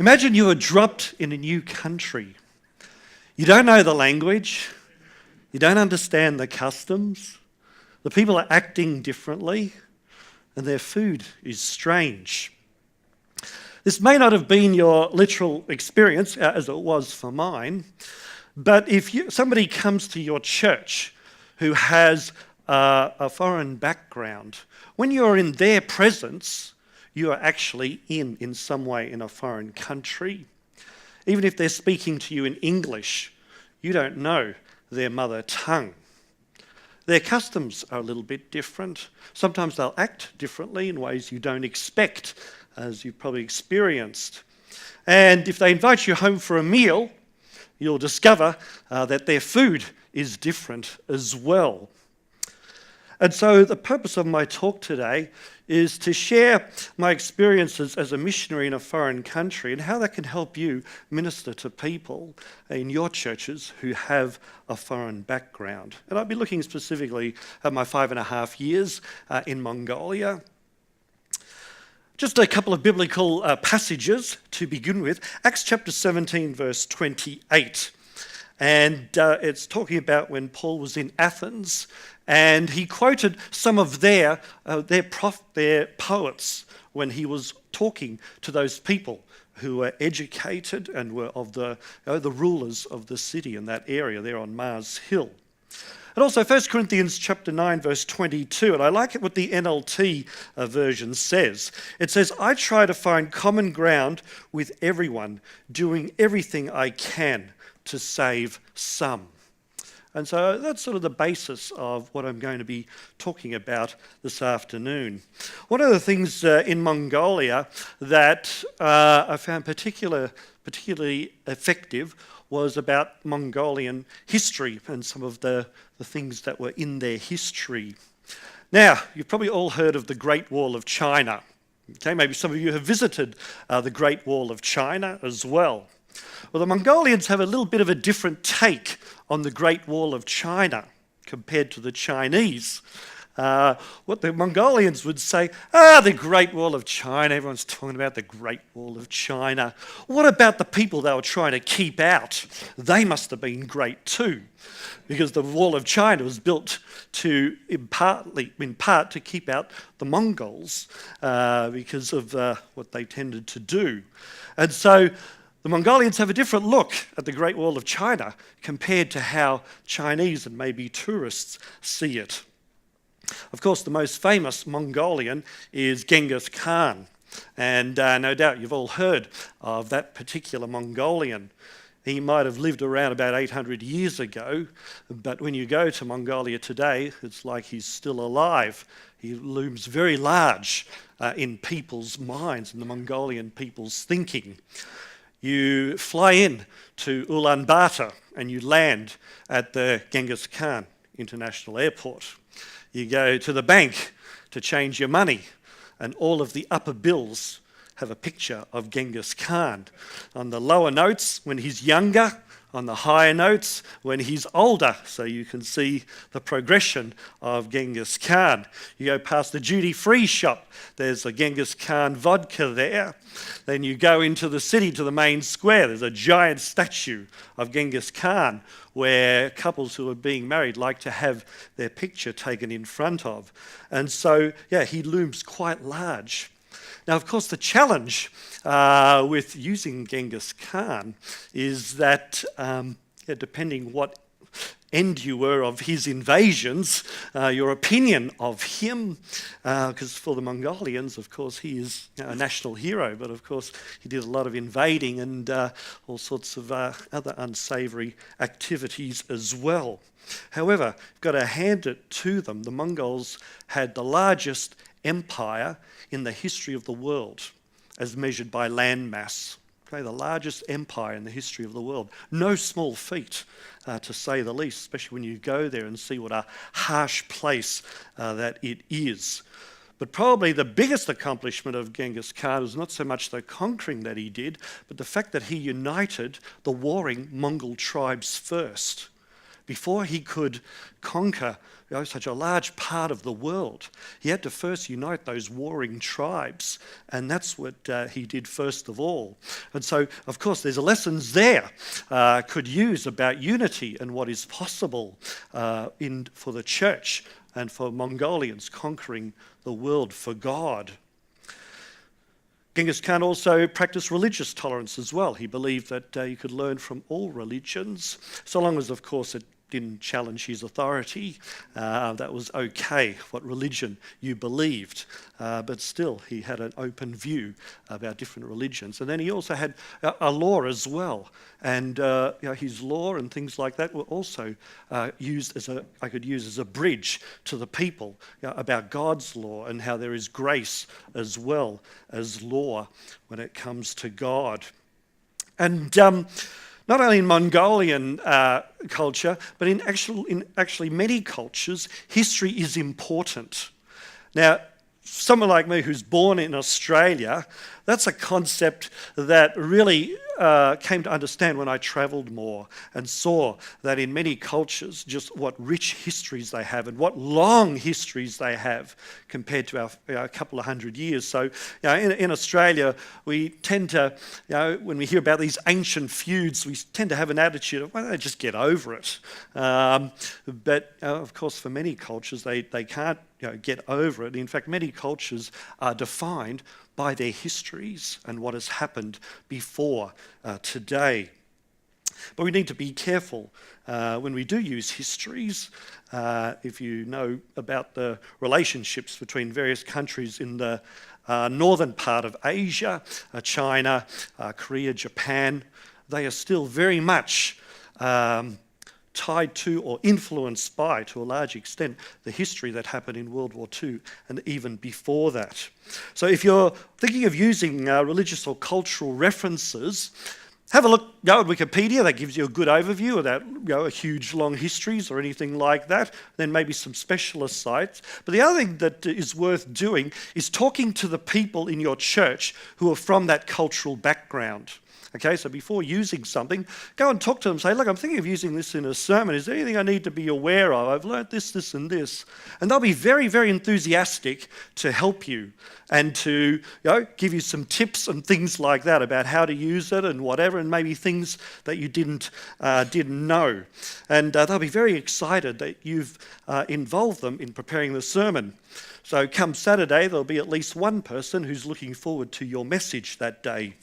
Imagine you were dropped in a new country. You don't know the language, you don't understand the customs, the people are acting differently, and their food is strange. This may not have been your literal experience, as it was for mine, but if somebody comes to your church who has a foreign background, when you're in their presence, you are actually in some way in a foreign country. Even if they're speaking to you in English, you don't know their mother tongue. Their customs are a little bit different. Sometimes they'll act differently in ways you don't expect, as you've probably experienced. And if they invite you home for a meal, you'll discover that their food is different as well. And so the purpose of my talk today is to share my experiences as a missionary in a foreign country and how that can help you minister to people in your churches who have a foreign background. And I'll be looking specifically at my 5.5 years in Mongolia. Just a couple of biblical passages to begin with. Acts chapter 17, verse 28. And it's talking about when Paul was in Athens, and he quoted some of their poets when he was talking to those people who were educated and were of the rulers of the city in that area there on Mars Hill. And also 1 Corinthians chapter 9, verse 22, and I like it what the NLT version says. It says, I try to find common ground with everyone, doing everything I can to save some. And so that's sort of the basis of what I'm going to be talking about this afternoon. One of the things in Mongolia that I found particularly effective was about Mongolian history and some of the things that were in their history. Now, you've probably all heard of the Great Wall of China. Okay, maybe some of you have visited the Great Wall of China as well. Well, the Mongolians have a little bit of a different take on the Great Wall of China compared to the Chinese. What the Mongolians would say, the Great Wall of China, everyone's talking about the Great Wall of China. What about the people they were trying to keep out? They must have been great too, because the Wall of China was built in part to keep out the Mongols because of what they tended to do. And so the Mongolians have a different look at the Great Wall of China compared to how Chinese and maybe tourists see it. Of course, the most famous Mongolian is Genghis Khan, and no doubt you've all heard of that particular Mongolian. He might have lived around about 800 years ago, but when you go to Mongolia today, it's like he's still alive. He looms very large in people's minds and the Mongolian people's thinking. You fly in to Ulaanbaatar and you land at the Genghis Khan International Airport. You go to the bank to change your money, and all of the upper bills have a picture of Genghis Khan. On the lower notes, when he's younger, on the higher notes, when he's older, so you can see the progression of Genghis Khan. You go past the duty-free shop, there's a Genghis Khan vodka there. Then you go into the city to the main square, there's a giant statue of Genghis Khan where couples who are being married like to have their picture taken in front of. And so, he looms quite large. Now, of course, the challenge with using Genghis Khan is that, depending what end you were of his invasions, your opinion of him, because for the Mongolians, of course, he is a national hero, but of course he did a lot of invading and all sorts of other unsavoury activities as well. However, you've got to hand it to them. The Mongols had the largest empire in the history of the world as measured by land mass. Okay, the largest empire in the history of the world. No small feat, to say the least, especially when you go there and see what a harsh place that it is. But probably the biggest accomplishment of Genghis Khan was not so much the conquering that he did, but the fact that he united the warring Mongol tribes first. Before he could conquer such a large part of the world, he had to first unite those warring tribes, and that's what he did first of all. And so, of course, there's lessons there could use about unity and what is possible for the church and for Mongolians conquering the world for God. Genghis Khan also practiced religious tolerance as well. He believed that you could learn from all religions, so long as, of course, it didn't challenge his authority. That was okay, what religion you believed. But still, he had an open view about different religions. And then he also had a law as well. And his law and things like that were also used as a bridge to the people about God's law and how there is grace as well as law when it comes to God. And not only in Mongolian culture, but in actually many cultures, history is important. Now, someone like me who's born in Australia, that's a concept that really came to understand when I travelled more and saw that in many cultures, just what rich histories they have and what long histories they have compared to our couple of hundred years. So in Australia, we tend to, when we hear about these ancient feuds, we tend to have an attitude of, well, they just get over it. But of course, for many cultures, they can't get over it. In fact, many cultures are defined by their histories and what has happened before today. But we need to be careful when we do use histories. If you know about the relationships between various countries in the northern part of Asia, China, Korea, Japan, they are still very much tied to or influenced by, to a large extent, the history that happened in World War II and even before that. So if you're thinking of using religious or cultural references, have a look at Wikipedia. That gives you a good overview without a huge long histories or anything like that. Then maybe some specialist sites. But the other thing that is worth doing is talking to the people in your church who are from that cultural background. Okay, so before using something, go and talk to them. Say, look, I'm thinking of using this in a sermon. Is there anything I need to be aware of? I've learnt this, this, and this. And they'll be very, very enthusiastic to help you and to give you some tips and things like that about how to use it and whatever, and maybe things that you didn't know. And they'll be very excited that you've involved them in preparing the sermon. So come Saturday, there'll be at least one person who's looking forward to your message that day.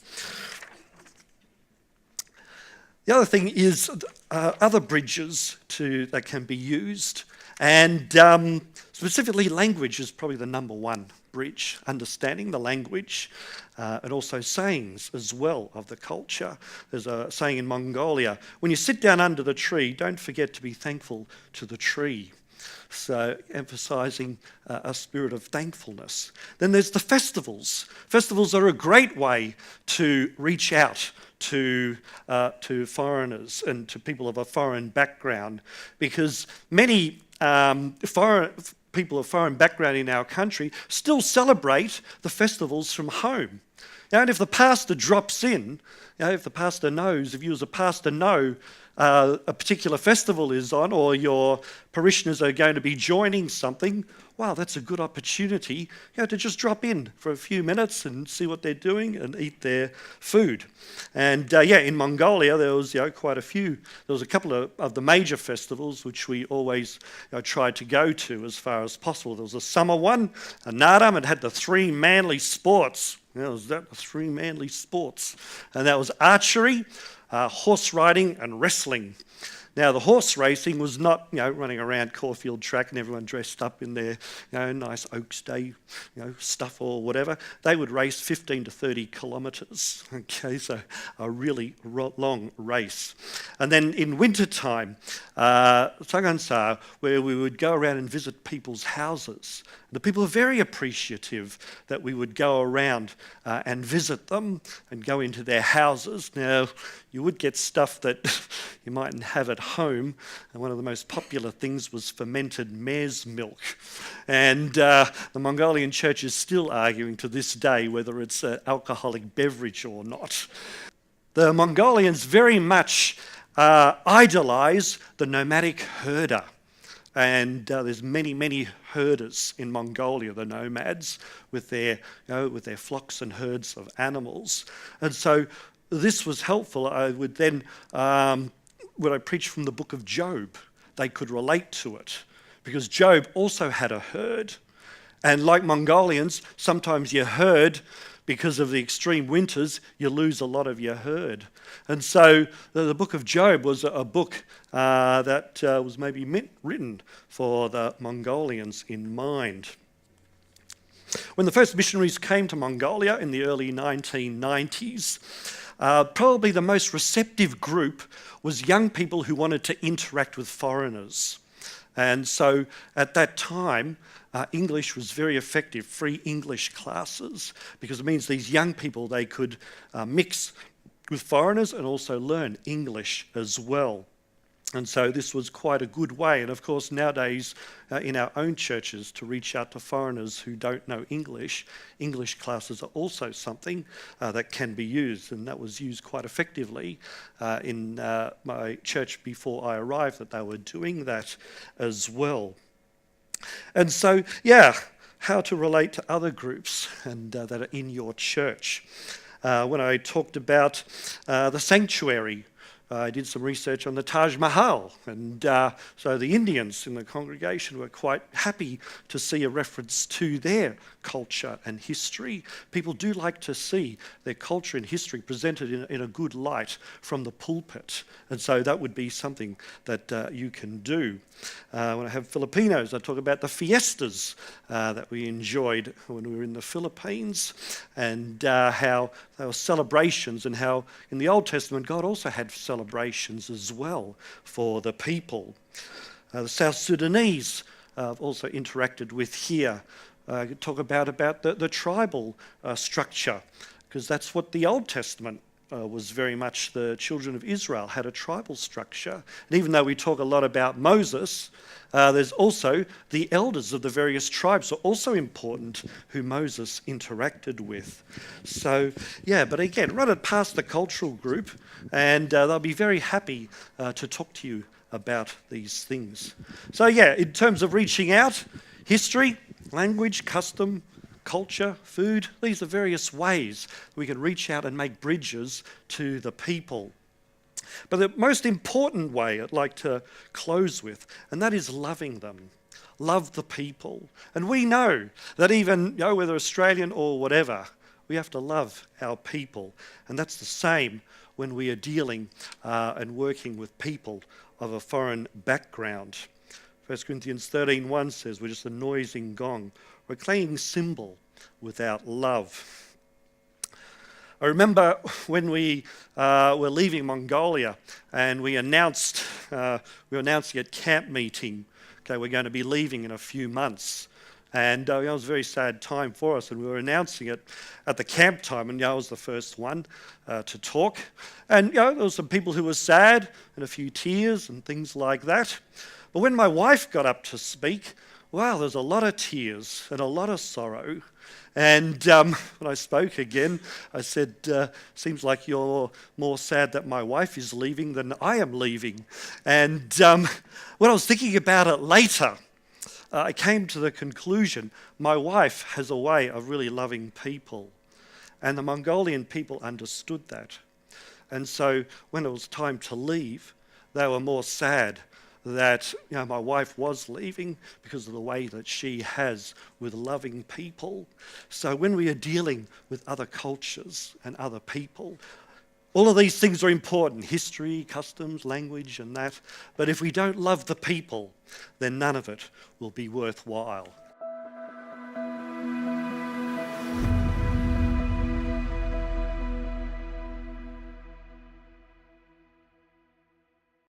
The other thing is other bridges that can be used, and specifically language is probably the number one bridge, understanding the language, and also sayings as well of the culture. There's a saying in Mongolia, when you sit down under the tree, don't forget to be thankful to the tree. So emphasising a spirit of thankfulness. Then there's the festivals. Festivals are a great way to reach out to foreigners and to people of a foreign background, because many people of foreign background in our country still celebrate the festivals from home. And if the pastor drops in, if the pastor knows, if you as a pastor know a particular festival is on, or your parishioners are going to be joining something, wow, that's a good opportunity to just drop in for a few minutes and see what they're doing and eat their food. And in Mongolia there was quite a few. There was a couple of the major festivals which we always tried to go to as far as possible. There was a summer one, a Naadam. It had the three manly sports. The three manly sports, and that was archery, horse riding and wrestling. Now, the horse racing was not, running around Caulfield Track and everyone dressed up in their, nice Oaks Day, stuff or whatever. They would race 15 to 30 kilometres. Okay, so a really long race. And then in wintertime, Tsagansa, where we would go around and visit people's houses. The people are very appreciative that we would go around and visit them and go into their houses. Now, you would get stuff that you mightn't have at home, and one of the most popular things was fermented mare's milk. And the Mongolian church is still arguing to this day whether it's an alcoholic beverage or not. The Mongolians very much idolize the nomadic herder. And there's many herders in Mongolia, the nomads, with their flocks and herds of animals. And so this was helpful. I would then, when I preached from the book of Job, they could relate to it, because Job also had a herd. And like Mongolians, sometimes your herd, because of the extreme winters, you lose a lot of your herd. And so the book of Job was a book that was maybe written for the Mongolians in mind. When the first missionaries came to Mongolia in the early 1990s, probably the most receptive group was young people who wanted to interact with foreigners. And so at that time, English was very effective, free English classes, because it means these young people, they could mix with foreigners and also learn English as well. And so this was quite a good way. And of course, nowadays in our own churches, to reach out to foreigners who don't know English, English classes are also something that can be used. And that was used quite effectively in my church before I arrived, that they were doing that as well. And so, how to relate to other groups and that are in your church. When I talked about the sanctuary, I did some research on the Taj Mahal, and so the Indians in the congregation were quite happy to see a reference to their culture and history. People do like to see their culture and history presented in a good light from the pulpit, and so that would be something that you can do. When I have Filipinos, I talk about the fiestas that we enjoyed when we were in the Philippines, and how there were celebrations, and how in the Old Testament God also had celebrations as well for the people. The South Sudanese I've also interacted with here. Talk about the tribal structure, because that's what the Old Testament was very much. The children of Israel had a tribal structure. And even though we talk a lot about Moses, there's also the elders of the various tribes are also important who Moses interacted with. So, but again, run it past the cultural group, and they'll be very happy to talk to you about these things. So, in terms of reaching out, history, language, custom, culture, food, these are various ways we can reach out and make bridges to the people. But the most important way I'd like to close with, and that is loving them. Love the people. And we know that even, whether Australian or whatever, we have to love our people. And that's the same when we are dealing and working with people of a foreign background. 1 Corinthians 13:1 says, we're just a noising gong, or a clanging cymbal without love. I remember when we were leaving Mongolia, and we were announcing at camp meeting, we're going to be leaving in a few months. And it was a very sad time for us, and we were announcing it at the camp time, and I was the first one to talk. And there were some people who were sad, and a few tears and things like that. But when my wife got up to speak, there's a lot of tears and a lot of sorrow. And when I spoke again, I said, seems like you're more sad that my wife is leaving than I am leaving. And when I was thinking about it later, I came to the conclusion my wife has a way of really loving people. And the Mongolian people understood that. And so when it was time to leave, they were more sad that my wife was leaving because of the way that she has with loving people. So when we are dealing with other cultures and other people, all of these things are important: history, customs, language, and that. But if we don't love the people, then none of it will be worthwhile.